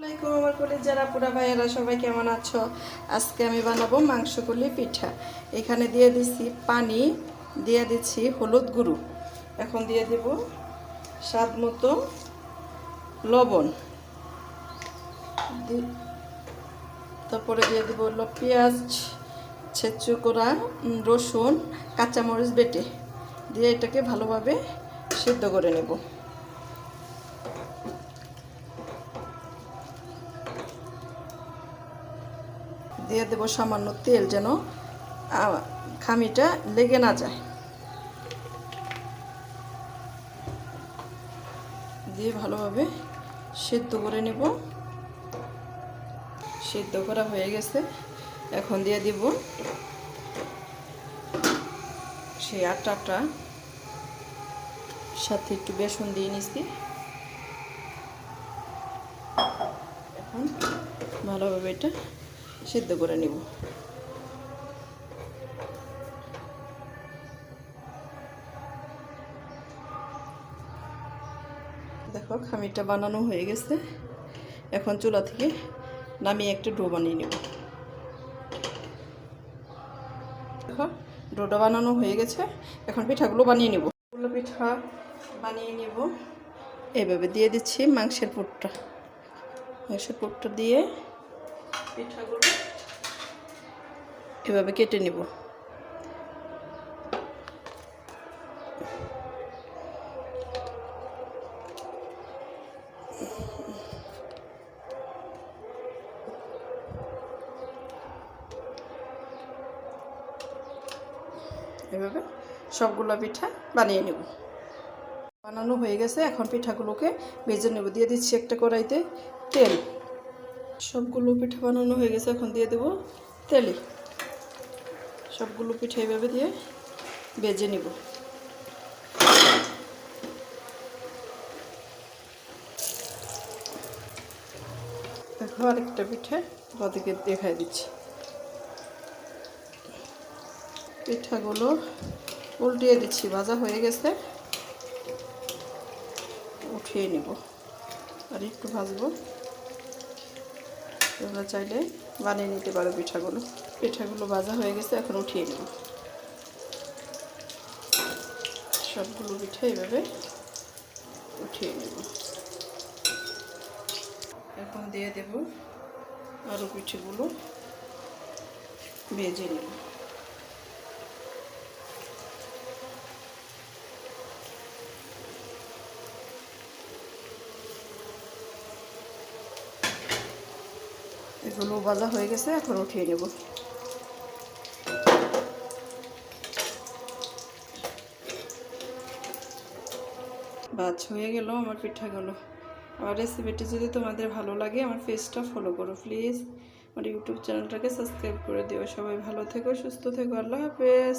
আসসালামাইকুম আমার কলিজারা পুরা ভাইয়েরা সবাই কেমন আছো? আজকে আমি বানাবো মাংসকলি পিঠা। এখানে দিয়ে দিচ্ছি পানি, দিয়ে দিচ্ছি হলুদ গুঁড়ো, এখন দিয়ে দেব স্বাদ মতো লবণ, তারপরে দিয়ে দেবো হলো পেঁয়াজ ছেঁচো করা, রসুন, কাঁচামরিচ বেটে দিয়ে এটাকে ভালোভাবে সিদ্ধ করে নেব। দিয়ে দেবো সামান্য তেল যেন খামিটা লেগে না যায়। দিয়ে ভালোভাবে সিদ্ধ করে নেব। সিদ্ধ করা হয়ে গেছে, এখন দিয়ে দিব সেই আটাটা, সাথে একটু বেসন দিয়ে নিচ্ছি। এখন ভালোভাবে এটা সিদ্ধ করে নেব। দেখো খামিরটা বানানো হয়ে গেছে, এখন চুলা থেকে নামিয়ে একটা ডো বানিয়ে নেব। দেখো ডোটা বানানো হয়ে গেছে, এখন পিঠাগুলো বানিয়ে নেব। পিঠা বানিয়ে নেব। এইভাবে দিয়ে দিচ্ছি মাংসের পুরটা দিয়ে পিঠাগুলো এভাবে কেটে নেব। এভাবে সবগুলো পিঠা বানিয়ে নেব। বানানো হয়ে গেছে, এখন পিঠাগুলোকে ভেজে নেব। দিয়ে দিচ্ছি একটা কড়াইতে তেল। সবগুলো পিঠা বানানো হয়ে গেছে, এখন দিয়ে দেব তেলে। সবগুলো পিঠা এইভাবে দিয়ে ভেজে নেব। দেখো আরেকটা পিঠে ওদিকে দেখাই দিচ্ছি। পিঠাগুলো উল্টিয়ে দিচ্ছি, ভাজা হয়ে গেছে, উঠিয়ে নেব। আর একটু ভাজবো, তোমরা চাইলে বানিয়ে নিতে পারো পিঠাগুলো ভাজা হয়ে গেছে, এখন উঠিয়ে নেব। সবগুলো পিঠা এইভাবে উঠিয়ে নেব। এখন দিয়ে দেব আরও পিঠেগুলো ভেজে নেব। এগুলো ভাজা হয়ে গেছে, এখন উঠিয়ে নেব। বাজ হয়ে গেল আমার পিঠাগুলো। আমার রেসিপিটি যদি তোমাদের ভালো লাগে আমার পেজটা ফলো করো প্লিজ। আমার ইউটিউব চ্যানেলটাকে সাবস্ক্রাইব করে দিও। সবাই ভালো থেকো, সুস্থ থেকো। আল্লাহ হাফেজ।